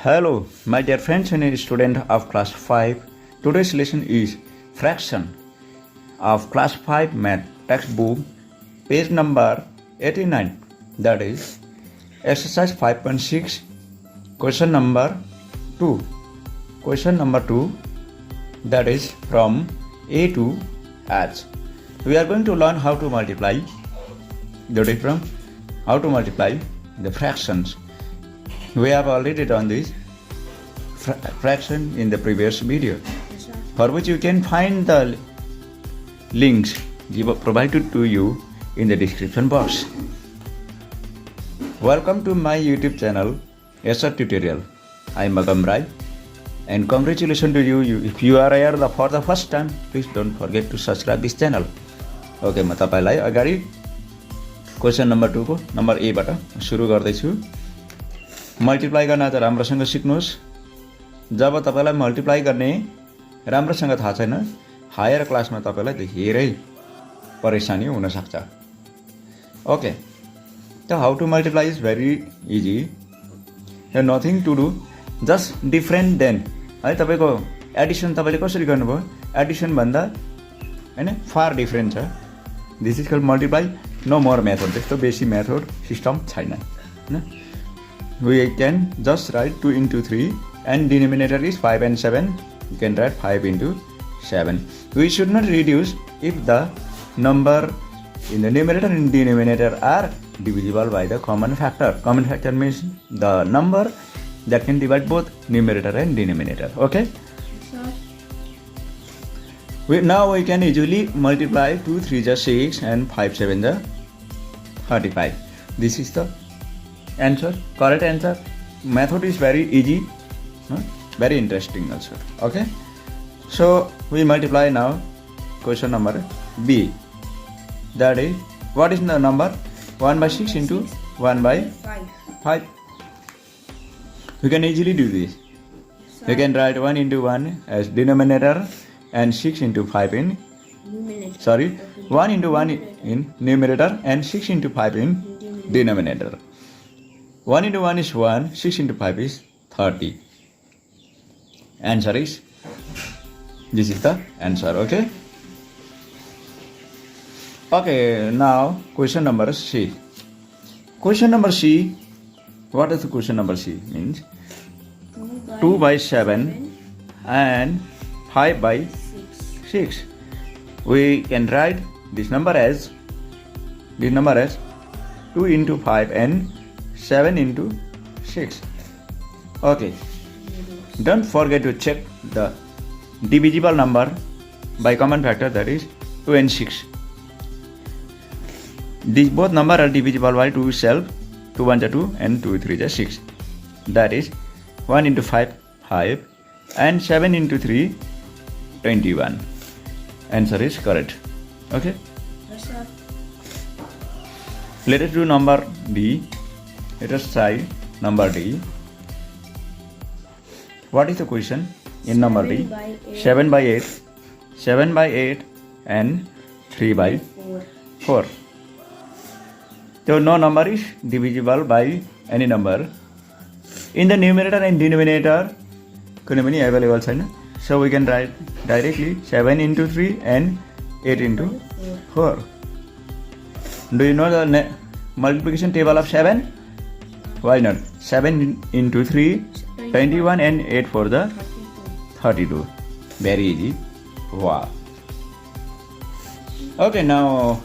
Hello, my dear friends and student of class 5. Today's lesson is fraction of class 5 math textbook, page number 89. That is exercise 5.6, question number 2. Question number 2, that is from A to H. We are going to learn how to multiply the fractions. We have already done this fraction in the previous video, for which you can find the links provided to you in the description box. Welcome to my YouTube channel, ASER Tutorial. I am Magam Rai, and congratulations to you. If you are here for the first time, please don't forget to subscribe this channel. Okay, म तपाईलाई अगाडि question number 2 को number ए बाट सुरु गर्दैछु. Multiply गर्न त राम्रोसँग सिक्नुहोस्. जब तपाईलाई मल्टिप्लाई गर्ने राम्रोसँग थाहा छैन, हायर क्लासमा तपाईलाई धेरै परेशानी हुन सक्छ. Okay, so how to multiply is very easy. There nothing to do, just different than. है तपाईको एडिसन तपाईले कसरी गर्नुभयो? एडिसन भन्दा हैन फार डिफरेन्ट छ. This is called multiply. No more method. त्यस्तो बेसी मेथड सिस्टम छैन. हैन, we can just write 2 into 3 and denominator is 5 and 7. You can write 5 into 7. We should not reduce if the number in the numerator and denominator are divisible by the common factor. Common factor means the number that can divide both numerator and denominator. Okay? Now we can easily multiply 2 3 is 6 and 5 7 is 35. This is the answer, correct answer. Method is very easy, very interesting also. Okay, so we multiply now question number B. That is, what is the number? 1 by 6 into 1 by 5. We can easily do this. You can write 1 into 1 as denominator and 6 into 5 in numerator. 1 into 1 in numerator and 6 into 5 in denominator. 1 into 1 is 1, 6 into 5 is 30. Answer is, this is the answer. Okay. Okay, now question number C. Question number C, what is the question number C? Means 2 by 7 and 5 by 6. We can write this number as 2 into 5 and 7 into 6. Okay, don't forget to check the divisible number by common factor, that is 2 and 6. These both numbers are divisible by 2 itself. 2 1 is 2 and 2 3 is 6. That is 1 into 5 5 and 7 into 3 21. Answer is correct. Okay, let us do number D. Let us try number D. What is the question in number D? 7 by 8, 7 by 8 and 3 by 4. So no number is divisible by any number. In the numerator and denominator, कुनै पनि available छैन. So we can write directly 7 into 3 and 8 into 4. Do you know the multiplication table of 7? Why not? 7 into 3, 21 and 8 for the 32. Very easy. Wow. Okay, now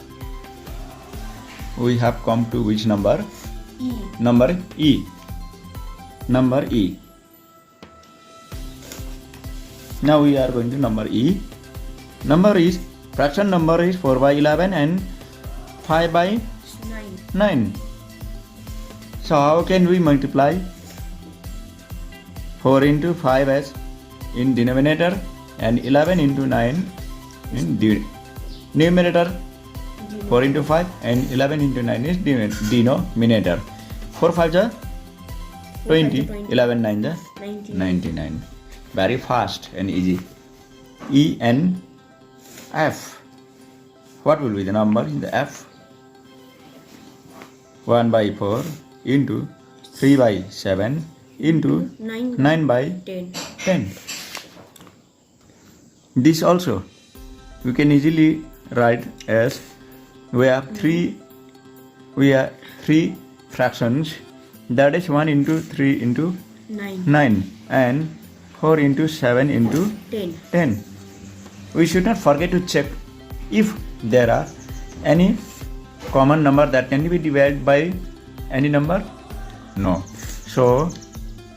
we have come to which number? E. Number E. Number E. Now we are going to number E. Number is, fraction number is 4 by 11 and 5 by 9. So how can we multiply 4 into 5 as in denominator and 11 into 9 in numerator? 4 into 5 and 11 into 9 is denominator. 4 5 is 20, 11 9 is 99. Very fast and easy. E and F. What will be the number in the F? 1 by 4 into 3 by 7 into 9 by 10. This also we can easily write as we have three fractions, that is 1 into 3 into 9 and 4 into 7 into 10. We should not forget to check if there are any common number that can be divided by any number. No. So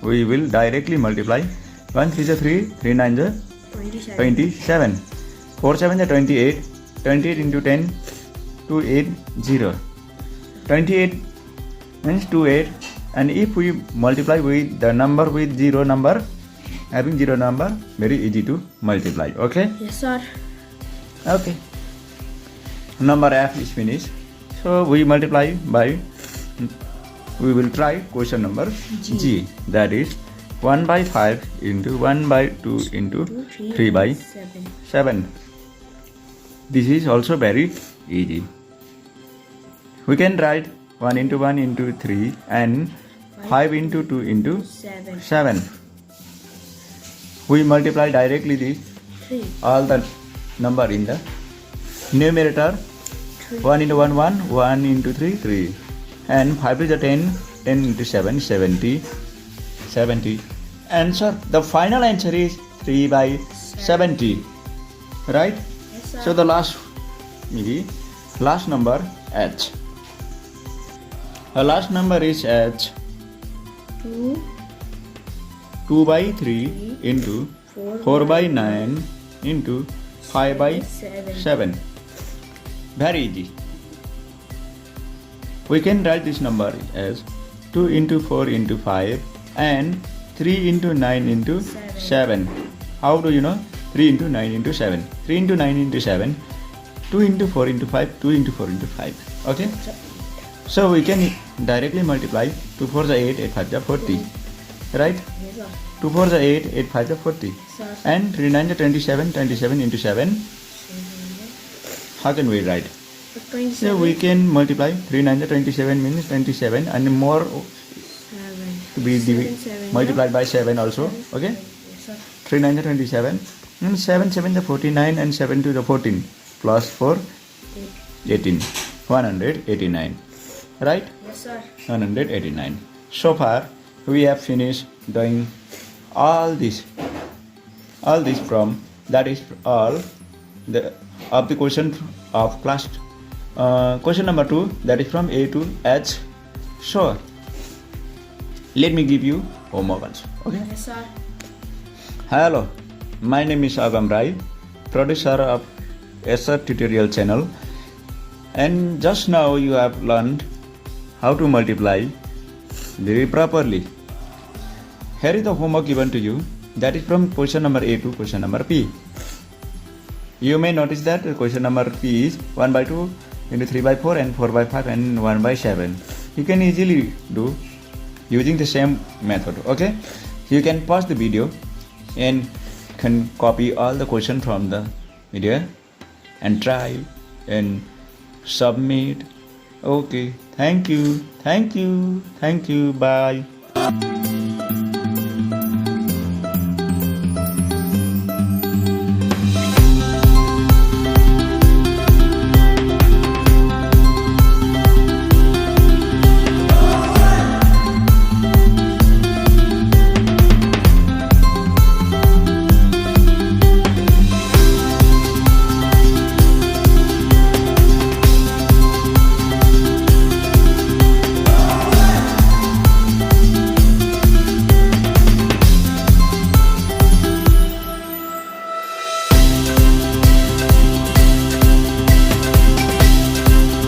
we will directly multiply 1 3 is 3, 3 9 is 27, 4 7 is 28, 28 into 10, 280. 28 means 28, and if we multiply with the number with zero number, having zero number, very easy to multiply. Okay? Yes, sir. Okay. Number F is finished. So we multiply by, we will try question number G. That is 1 by 5 into 1 by 2 into 3 by 7. This is also very easy. We can write 1 into 1 into 3 and 5 into 2 into 7. We multiply directly this all the number in the numerator. 1 into 1 1, 1 into 3 3, and 5 is a 10, 10 into 7 70. Answer, the final answer is 3 by 70. Right? Yes, sir. So the last number H. The last number is H. 2 by 3 into 4 by 9 into 5 by 7. Very easy. We can write this number as 2 into 4 into 5 and 3 into 9 into 7. How do you know? 3 into 9 into 7. 3 into 9 into 7. 2 into 4 into 5. 2 into 4 into 5. Okay? So we can directly multiply. 2 4 is 8, 8 5 is 40. Right? 2 4 is 8, 8 5 is 40. And 3 9 is 27, 27 into 7. How can we write? So we can multiply 3 9 is 27 means 27 and more to be multiplied by 7 also. Okay? 3 9 is 27 and 7 7 is 49 and 7 to the 14 plus 4 18, 189. Right? Yes, sir. 189. So far we have finished doing all this from, that is all of the question of class question number 2, that is from A to H. So let me give you homework also. Okay? Yes, sir. Hello, my name is Agam Rai, producer of ASER tutorial channel, and just now you have learned how to multiply very properly. Here is the homework given to you, that is from question number A to question number P. You may notice that question number P is 1 by 2 into 3 by 4 and 4 by 5 and 1 by 7. You can easily do using the same method. Okay? You can pause the video and can copy all the questions from the video and try and submit. Okay, thank you, bye.